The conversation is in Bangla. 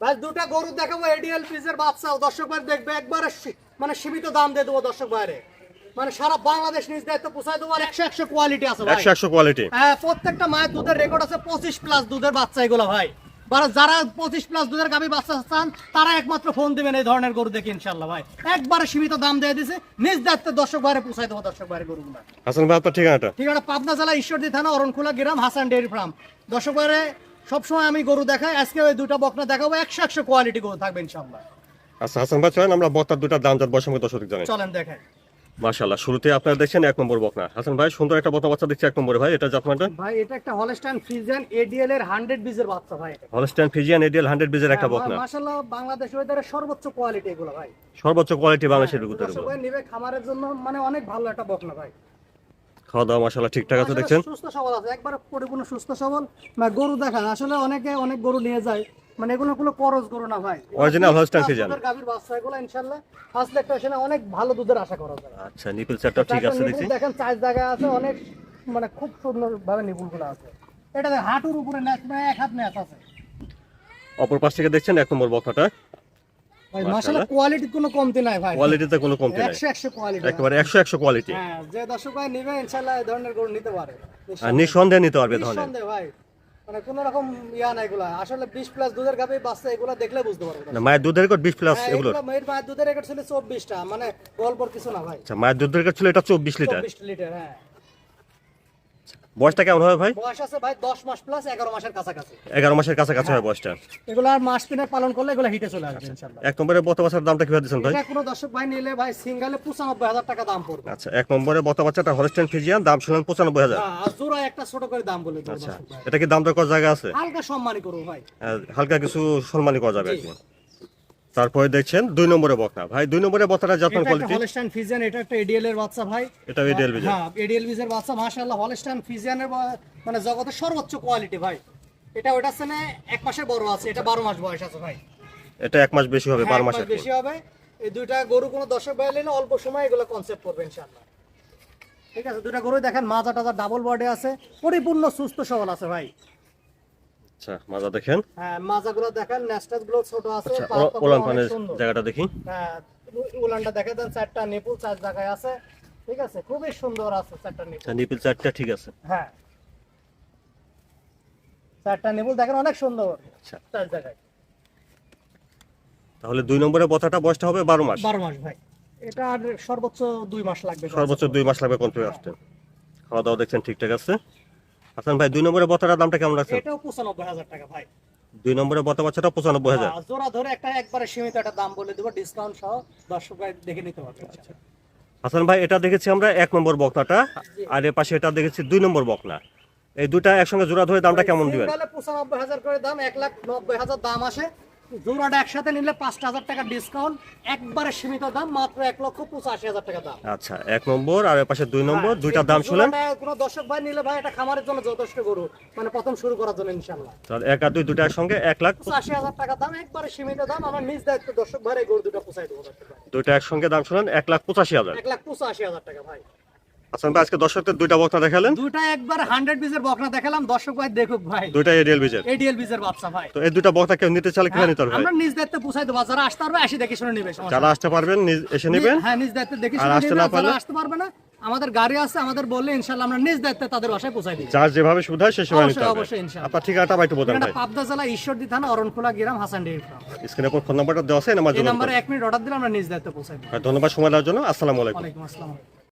ভাই দুটা গরু দেখাবো এডিএল পিসের বাচ্চা, দর্শক ভাই দেখবে একবারে মানে সীমিত দাম দিয়ে দেবো দর্শক ভাইরে, মানে সারা বাংলাদেশ নিজ দায়িত্ব পোষায় দেবো। আর 100 কোয়ালিটি আছে ভাই, 100 কোয়ালিটি। হ্যাঁ, প্রত্যেকটা মায়ের দুধের রেকর্ড আছে 25+ দুধের বাচ্চা এগুলো ভাই। যারা 25+ দুধের গাভী বাচ্চা চান তারা একমাত্র ফোন দিবেন এই ধরনের গরু দেখে ইনশাআল্লাহ ভাই। একবারে সীমিত দাম দিয়ে দিছে, নিজ দায়িত্বে দর্শক ভাইরে পোষায় দেবো দর্শক ভাইয়ের গরুগুলো। হাসান ভাই আপনার ঠিকানাটা? ঠিকানা পাবনা জেলা ঈশ্বরদী থানা অরণখোলা গ্রাম, হাসান ডেয়ারি ফার্ম। দর্শক ভাইরে সবসময় আমি গরু দেখাই, আজকে ওই দুটা বকনা দেখাবো, 100 কোয়ালিটি গরু থাকবে ইনশাআল্লাহ। আচ্ছা হাসান ভাই চলেন আমরা বক্তার দুটা দাম দর বয়স সম্পর্কে দর্শক জানাই। চলেন দেখাই। মাশাআল্লাহ, শুরুতে আপনারা দেখছেন 1 নম্বর বকনা। হাসান ভাই সুন্দর একটা বকনা বাচ্চা দেখছি 1 নম্বরে ভাই, এটা জাতমানটা? ভাই এটা একটা হলস্টাইন ফ্রিজিয়ান এডিএল এর 100 বীজের বাচ্চা ভাই। হলস্টাইন ফ্রিজিয়ান এডিএল 100 বীজের একটা বকনা। মাশাআল্লাহ, বাংলাদেশের ওইটারে সর্বোচ্চ কোয়ালিটি এগুলো ভাই, সর্বোচ্চ কোয়ালিটি বাংলাদেশের ভিতরে। দর্শক ভাই নিবে খামারের জন্য, মানে অনেক ভালো একটা বকনা ভাই। খাওয়া দাওয়া মাশাআল্লাহ ঠিকঠাক আছে দেখছেন, সুস্থ সবল আছে, একবারে পরিপূর্ণ সুস্থ সবল। না গরু দেখান, আসলে অনেক গরু নিয়ে যায়, মানে এগুলো কোনো করজ গরু না ভাই, অরিজিনাল হলস্টাইন ফ্রিজিয়ান গাভীর বাচ্চা এগুলো ইনশাআল্লাহ ফার্স্ট ল্যাকটেশনে অনেক ভালো দুধের আশা করা যায়। আচ্ছা নিপল সেটটা ঠিক আছে দেখছি, দেখেন চার জায়গা আছে, অনেক মানে খুব সুন্দর ভাবে নিপুলগুলো আছে। এটা হাঁটুর উপরে ন্যাচ, মানে এক হাত ন্যাচ আছে। অপর পাশ থেকে দেখছেন 1 নম্বর বকনাটা। ভাই মাশাআল্লাহ কোয়ালিটি কোনো কমতি নাই ভাই, কোয়ালিটিতে কোনো কমতি নাই, 100 কোয়ালিটি, একেবারে 100 কোয়ালিটি। হ্যাঁ, যে দর্শক ভাই নেবে ইনশাআল্লাহ এই ধরনের গরু নিতে পারে, আর নিঃসন্দেহে নিতে পারবে ধরনের। নিঃসন্দেহে ভাই, মানে কোনো রকম নাই এগুলা। আসলে 20+ দুধের গাভী বাচ্চা এগুলা দেখলে বুঝতে পারবে না মায়ের দুধের রেকর্ড 20+ এগুলো। মেয়ের মায়ের দুধের রেকর্ড ছিল 24টা, মানে গল্পর কিছু না ভাই। আচ্ছা মায়ের দুধের রেকর্ড ছিল এটা 24 লিটার। 24 লিটার, হ্যাঁ। বয়সটা কেমন হবে ভাই? বয়স আছে ভাই 10 মাস প্লাস, 11 মাসের কাছাকাছি। 11 মাসের কাছাকাছি হয় বয়সটা। এগুলা আর মাস 3 পালন করলে এগুলা হিটে চলে আসবে ইনশাআল্লাহ। 1 নম্বরে বতা বাচ্চার দামটা কিভাবে দিচ্ছেন ভাই? এটা কোনো দর্শক ভাই নিলে ভাই সিঙ্গেলে 95,000 টাকা দাম পড়বে। আচ্ছা 1 নম্বরে বতা বাচ্চাটা হলস্টাইন ফ্রিজিয়ান, দাম শুনলেন 95,000। হ্যাঁ, আর জোড়া একটা ছোট করে দাম বলে দেব আচ্ছা দর্শক ভাই। এটা কি দাম দর করার জায়গা আছে? হালকা সম্মানী করব ভাই, হালকা কিছু সম্মানী করা যাবে আর কি। তারপরে দেখছেন 2 নম্বরে বকনা ভাই, 2 নম্বরে বকনাটা জাতমান কোয়ালিটি। হলস্টাইন ফ্রিজিয়ান, এটা একটা এডিএল এর বাচ্চা ভাই। এটা এডিএল বিজে। হ্যাঁ, এডিএল বিজের বাচ্চা মাশাআল্লাহ, হলস্টাইন ফ্রিজিয়ানের মানে জগতের সর্বোচ্চ কোয়ালিটি ভাই। এটা ওটা সেনে 1 মাসের বড় আছে, এটা 12 মাস বয়স আছে ভাই। এটা 1 মাস বেশি হবে, 12 মাসের বেশি হবে। এই দুইটা গরু কোনো দর্শক ভাই নিলে অল্প সময় এগুলো কনসেপ্ট করবে ইনশাআল্লাহ। ঠিক আছে, দুইটা গরু দেখেন মাজা টাজা ডাবল বডি আছে, পরিপূর্ণ সুস্থ সবল আছে ভাই। আচ্ছা মাজা দেখেন, হ্যাঁ মাজাগুলো দেখেন, নেস্টাস গুলো ছোট আছে, আচ্ছা ওলান পানের জায়গাটা দেখি। হ্যাঁ উলানটা দেখে দেন, 4টা নিপুল 4 জায়গায় আছে। ঠিক আছে, খুবই সুন্দর আছে 4টা নিপুল। আচ্ছা নিপল চারটা ঠিক আছে। হ্যাঁ 4টা নিপুল দেখেন অনেক সুন্দর, আচ্ছা 4 জায়গায়। তাহলে 2 নম্বরে বথাটা বয়সটা হবে 12 মাস। 12 মাস ভাই, এটা আর সর্বোচ্চ 2 মাস লাগবে, সর্বোচ্চ 2 মাস লাগবে কন্ট্রোলে আসতে। খাওয়া দাওয়া দেখছেন ঠিকঠাক আছে। হাসান ভাই 2 নম্বরে বথাটার দামটা কেমন রাখছেন? এটাও 95,000 টাকা ভাই। 2 নম্বরে বথা বাচ্চাটা 95,000। জোড়া ধরে একবারে সীমিত একটা দাম বলে দেব, ডিসকাউন্ট সহ দর্শক ভাই দেখে নিতে পারবে। আচ্ছা হাসান ভাই এটা দেখেছি আমরা 1 নম্বর বকনাটা, আর এর পাশে এটা দেখেছি 2 নম্বর বকনা। এই দুটা একসঙ্গে জোড়া ধরে দামটা কেমন দিবেন? সিঙ্গেলে 95,000 করে দাম, 1,90,000 দাম আসে। জোড়াটা একসাথে নিলে 5,000 টাকা ডিসকাউন্ট, একবারে সীমিত দাম মাত্র 1,85,000 টাকা দাম। আচ্ছা 1 নম্বর আর এর পাশে 2 নম্বর, দুইটা দাম শুনলেন। কোনো দর্শক ভাই নিলে ভাই এটা খামারের জন্য যথেষ্ট গরু, মানে প্রথম শুরু করার জন্য ইনশাআল্লাহ। তাহলে 1 আর 2 দুটা একসঙ্গে 1,85,000 টাকা দাম, একবারে সীমিত দাম। আমার নিজ দায়িত্ব দর্শক ভাই এই গরু দুটো পোষাই দেবো দর্শক ভাই। দুইটা একসঙ্গে দাম শুনলেন 1,85,000। 1,85,000 টাকা ভাই। হাসান ভাই আজকে দর্শকদের দুইটা বকনা দেখালেন, দুইটা একবার 100 বীজের বকনা দেখালাম, দর্শক ভাই দেখুক ভাই, দুইটা এডিএল বিজের। এডিএল বীজের বাচ্চা ভাই। তো এই দুইটা বকনা কেউ নিতে চাইলে কিভাবে নিতে হবে? আমরা নিজ দায়িত্বে পোষাই দেবো, যারা আসতে পারবে আসি দেখে শুনে নেবে, যারা আসতে পারবেন এসে নেবেন। হ্যাঁ নিজ দায়িত্বে দেখে আর শুনে আসতে নেবে, না যারা পারলে আসতে পারবে না আমাদের গাড়ি আছে, আমাদের বললে ইনশাআল্লাহ আমরা নিজ দায়িত্বে তাদের বাসায় পৌঁছাই দিই। যার যেভাবে সুবিধা হয় সে সেভাবে নিতে হবে। অবশ্যই ইনশাআল্লাহ। আপনার ঠিকানাটা বাইটু বলেন ভাই। পাবনা জেলা ঈশ্বরদী থানা অরণখোলা গ্রাম, হাসান ডেইরি ফার্ম। স্ক্রিনে উপর ফোন নাম্বারটা দেওয়া আছে, এই নাম্বারে এই যোগাযোগ নম্বরে করুন। 1 মিনিট অর্ডার দিলে আমরা নিজ দায়িত্বে পৌঁছাই দিই। ধন্যবাদ সময় দেওয়ার জন্য। আসসালামু আলাইকুম। ওয়ালাইকুম আসসালাম।